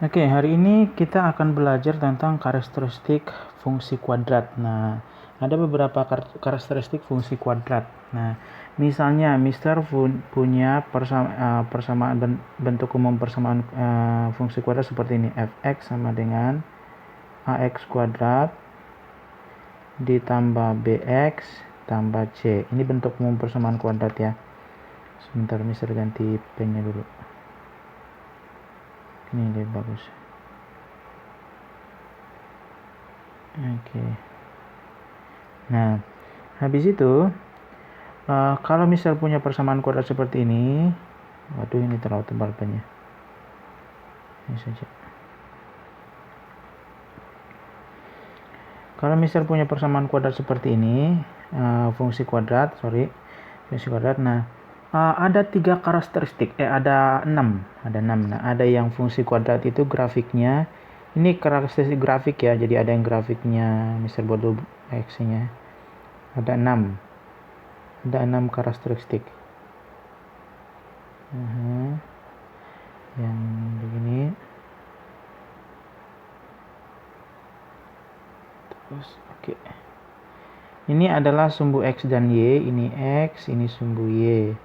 Oke, hari ini kita akan belajar tentang karakteristik fungsi kuadrat. Nah, ada beberapa karakteristik fungsi kuadrat. Nah, misalnya Mister punya persamaan bentuk umum persamaan fungsi kuadrat seperti ini. Fx sama dengan ax kuadrat ditambah bx tambah c. Ini bentuk umum persamaan kuadrat ya. Sebentar, Mister ganti pennya dulu. Ini lebih bagus. Oke. Nah, habis itu kalau misal punya persamaan kuadrat seperti ini, waduh ini terlalu tebal pennya. Ini saja. Kalau misal punya persamaan kuadrat seperti ini, fungsi kuadrat. Nah, ada 3 karakteristik. Ada 6. Nah, ada yang fungsi kuadrat itu grafiknya. Ini karakteristik grafik ya. Jadi ada yang grafiknya misal bodoh x-nya. Ada 6. Ada 6 karakteristik. Yang begini. Terus oke. Ini adalah sumbu x dan y. Ini x, ini sumbu y.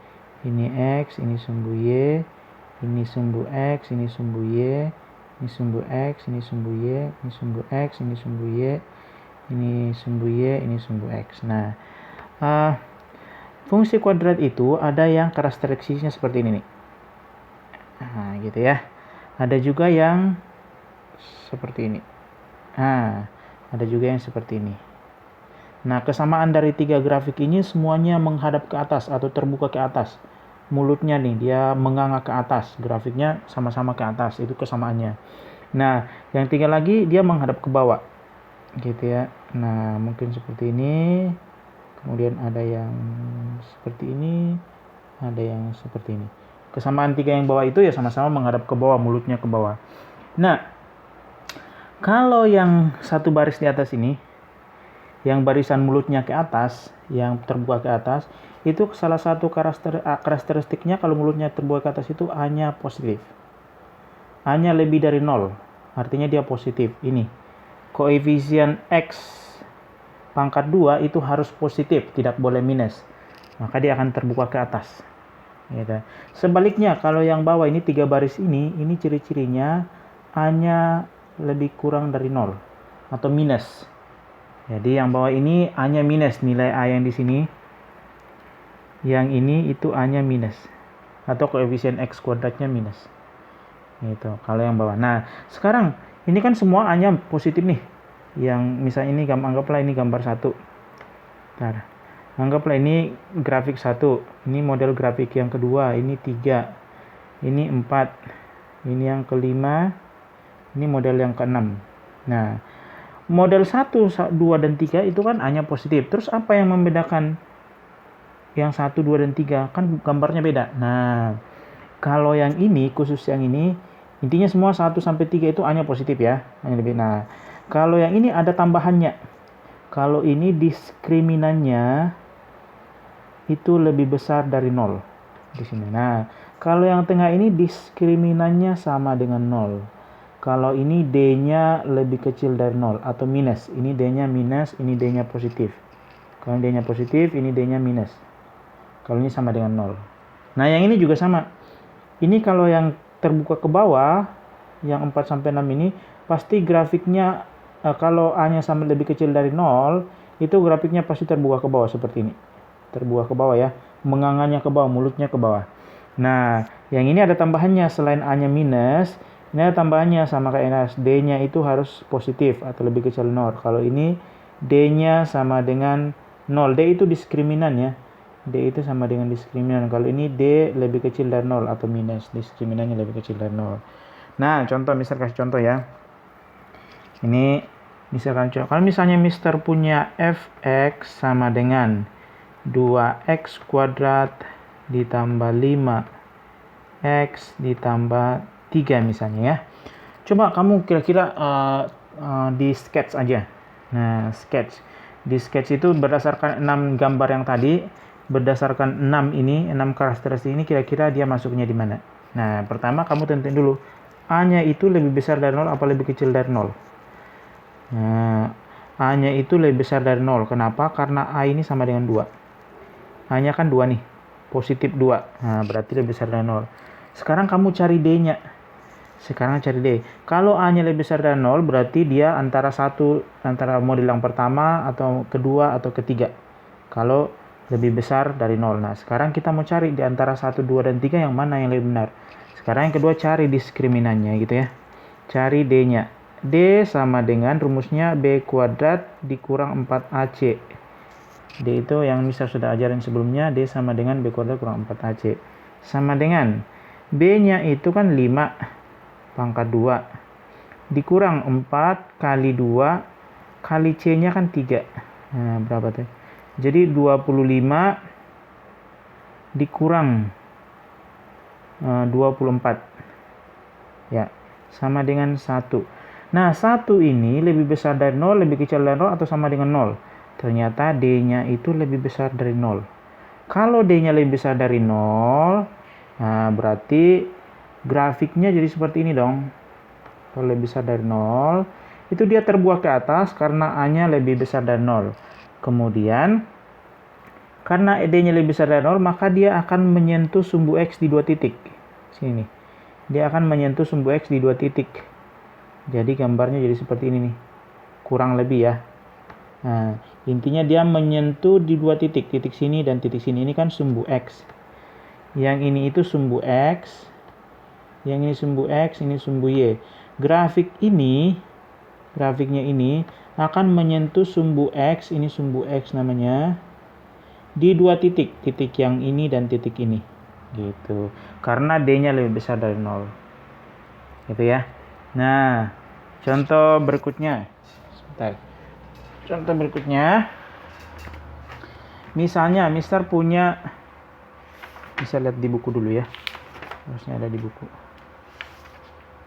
Ini x, ini sumbu y. Ini sumbu x, ini sumbu y. Ini sumbu x, ini sumbu y. Ini sumbu x, ini sumbu y. Ini sumbu y, ini sumbu x. Nah, fungsi kuadrat itu ada yang karakteristiknya seperti ini nih. Nah, gitu ya. Ada juga yang seperti ini. Nah, ada juga yang seperti ini. Nah, kesamaan dari 3 grafik ini semuanya menghadap ke atas atau terbuka ke atas. Mulutnya nih, dia menganga ke atas. Grafiknya sama-sama ke atas, itu kesamaannya. Nah, yang 3 lagi dia menghadap ke bawah. Gitu ya. Nah, mungkin seperti ini. Kemudian ada yang seperti ini. Ada yang seperti ini. Kesamaan 3 yang bawah itu ya sama-sama menghadap ke bawah, mulutnya ke bawah. Nah, kalau yang satu baris di atas ini, yang barisan mulutnya ke atas, yang terbuka ke atas, itu salah satu karakteristiknya kalau mulutnya terbuka ke atas itu hanya positif. Hanya lebih dari 0. Artinya dia positif. Ini. Koefisien X pangkat 2 itu harus positif, tidak boleh minus. Maka dia akan terbuka ke atas. Gitu. Sebaliknya kalau yang bawah ini 3 baris ini ciri-cirinya hanya lebih kurang dari 0 atau minus. Jadi yang bawah ini hanya minus, nilai A yang di sini. Yang ini itu hanya minus. Atau koefisien X kuadratnya minus. Gitu, kalau yang bawah. Nah, sekarang ini kan semua hanya positif nih. Yang misalnya ini anggaplah ini gambar 1. Bentar. Anggaplah ini grafik 1. Ini model grafik yang kedua, ini 3. Ini 4. Ini yang kelima. Ini model yang ke-6. Nah, model 1, 2, dan 3 itu kan hanya positif. Terus apa yang membedakan yang 1, 2, dan 3? Kan gambarnya beda. Nah, kalau yang ini, khusus yang ini, intinya semua 1 sampai 3 itu hanya positif ya. Nah, kalau yang ini ada tambahannya. Kalau ini diskriminannya itu lebih besar dari 0 di sini. Nah, kalau yang tengah ini diskriminannya sama dengan 0. Kalau ini D-nya lebih kecil dari 0 atau minus. Ini D-nya minus, ini D-nya positif. Kalau D-nya positif, ini D-nya minus. Kalau ini sama dengan 0. Nah, yang ini juga sama. Ini kalau yang terbuka ke bawah, yang 4 sampai 6 ini, pasti grafiknya kalau A-nya sama lebih kecil dari 0, itu grafiknya pasti terbuka ke bawah seperti ini. Terbuka ke bawah ya. Menganganya ke bawah, mulutnya ke bawah. Nah, yang ini ada tambahannya selain A-nya minus. Ini ada tambahannya sama kayak D-nya itu harus positif atau lebih kecil 0. Kalau ini D-nya sama dengan 0. D itu diskriminan ya. D itu sama dengan diskriminan. Kalau ini D lebih kecil dari 0 atau minus. Diskriminannya lebih kecil dari 0. Nah, contoh, misal kasih contoh ya. Ini misalkan contoh. Kalau misalnya Mister punya Fx sama dengan 2x kuadrat ditambah 5x ditambah 3 misalnya ya. Coba kamu kira-kira di sketch aja. Nah, sketch. Di sketch itu berdasarkan 6 gambar yang tadi, berdasarkan 6 karakteristik ini kira-kira dia masuknya di mana. Nah, pertama kamu tentuin dulu A-nya itu lebih besar dari 0 apa lebih kecil dari 0? Nah, A-nya itu lebih besar dari 0. Kenapa? Karena A ini sama dengan 2. A-nya kan 2 nih. Positif 2. Nah, berarti lebih besar dari 0. Sekarang kamu cari D-nya. Kalau A-nya lebih besar dari 0, berarti dia antara model yang pertama, atau kedua, atau ketiga. Kalau lebih besar dari 0. Nah, sekarang kita mau cari di antara 1, 2, dan 3 yang mana yang lebih benar. Sekarang yang kedua cari diskriminannya gitu ya. Cari D-nya. D sama dengan rumusnya B kuadrat dikurang 4AC. D itu yang Mister sudah ajarin sebelumnya. D sama dengan B kuadrat kurang 4AC. Sama dengan B-nya itu kan 5 pangkat 2. Dikurang 4 kali 2 kali C-nya kan 3. Nah, berapa tuh? Jadi 25 dikurang 24. Ya, sama dengan 1. Nah, 1 ini lebih besar dari 0, lebih kecil dari 0, atau sama dengan 0? Ternyata D-nya itu lebih besar dari 0. Kalau D-nya lebih besar dari 0, nah berarti grafiknya jadi seperti ini dong. Kalau lebih besar dari 0, itu dia terbuat ke atas karena A-nya lebih besar dari 0. Kemudian, karena D-nya lebih besar dari 0, maka dia akan menyentuh sumbu X di 2 titik. Sini nih. Dia akan menyentuh sumbu X di 2 titik. Jadi gambarnya jadi seperti ini nih. Kurang lebih ya. Nah, intinya dia menyentuh di 2 titik. Titik sini dan titik sini. Ini kan sumbu X. Yang ini itu sumbu X. Yang ini sumbu X, ini sumbu Y. Grafiknya ini akan menyentuh sumbu X. Ini sumbu X namanya. Di 2 titik. Titik yang ini dan titik ini. Gitu. Karena D-nya lebih besar dari 0. Gitu ya. Nah, contoh berikutnya. Sebentar. Contoh berikutnya. Misalnya, Mister punya, bisa lihat di buku dulu ya. Harusnya ada di buku.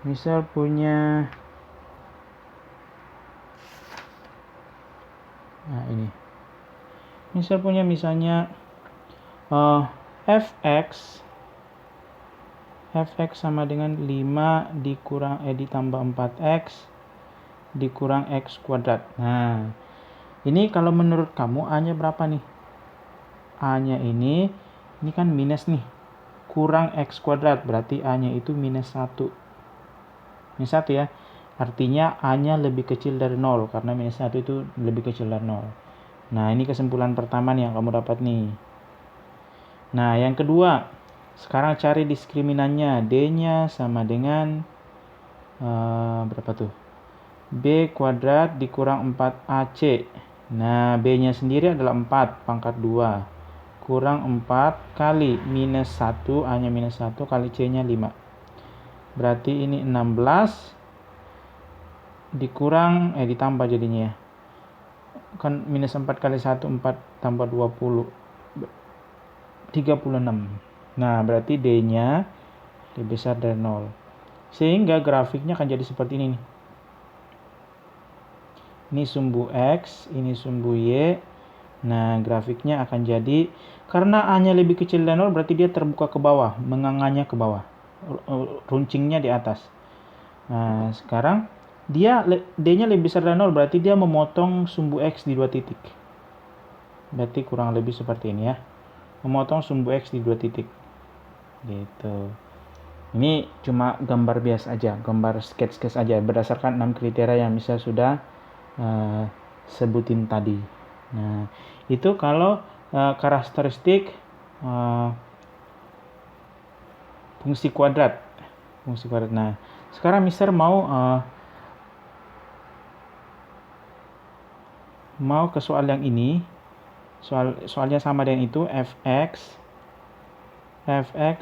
Mister punya, nah ini. Mister punya misalnya fx sama dengan 5 ditambah 4x dikurang x kuadrat. Nah, ini kalau menurut kamu A-nya berapa nih? A-nya ini kan minus nih. Kurang x kuadrat, berarti A-nya itu minus 1. Minus 1 ya. Artinya A-nya lebih kecil dari 0, karena minus 1 itu lebih kecil dari 0. Nah, ini kesimpulan pertama nih yang kamu dapat nih. Nah, yang kedua, sekarang cari diskriminannya. D-nya sama dengan berapa tuh? B kuadrat dikurang 4AC. Nah, B-nya sendiri adalah 4 pangkat 2. Kurang 4 kali minus 1, A-nya minus 1 kali C-nya 5. Berarti ini 16 dikurang, ditambah jadinya ya. Kan minus 4 kali 1, 4 tambah 20. 36. Nah, berarti D-nya lebih besar dari 0. Sehingga grafiknya akan jadi seperti ini nih. Ini sumbu X, ini sumbu Y. Nah, grafiknya akan jadi, karena A-nya lebih kecil dari 0, berarti dia terbuka ke bawah, mengangannya ke bawah. Runcingnya di atas. Nah, sekarang D-nya lebih besar dari 0, berarti dia memotong sumbu X di 2 titik. Berarti kurang lebih seperti ini ya. Memotong sumbu X di 2 titik. Gitu. Ini cuma gambar biasa aja, gambar sketch aja berdasarkan 6 kriteria yang bisa sudah sebutin tadi. Nah, itu kalau karakteristik fungsi kuadrat. Nah, sekarang Mister mau ke soal yang ini. Soalnya sama dengan itu, fx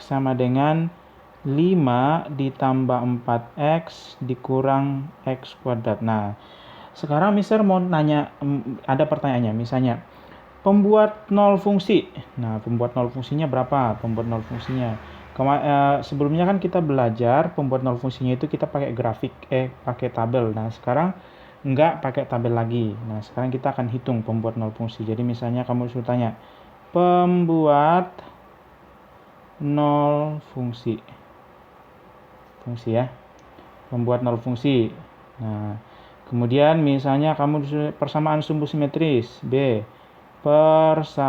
sama dengan 5 ditambah 4x dikurang x kuadrat. Nah, sekarang Mister mau nanya, ada pertanyaannya, misalnya pembuat 0 fungsi. Nah, pembuat 0 fungsinya berapa? Sebelumnya kan kita belajar pembuat 0 fungsinya itu kita pakai grafik, pakai tabel. Nah, sekarang enggak pakai tabel lagi. Nah, sekarang kita akan hitung pembuat 0 fungsi. Jadi misalnya kamu disuruh tanya, pembuat 0 fungsi ya. membuat nol fungsi. Nah, kemudian misalnya kamu persamaan sumbu simetris. B. Persamaan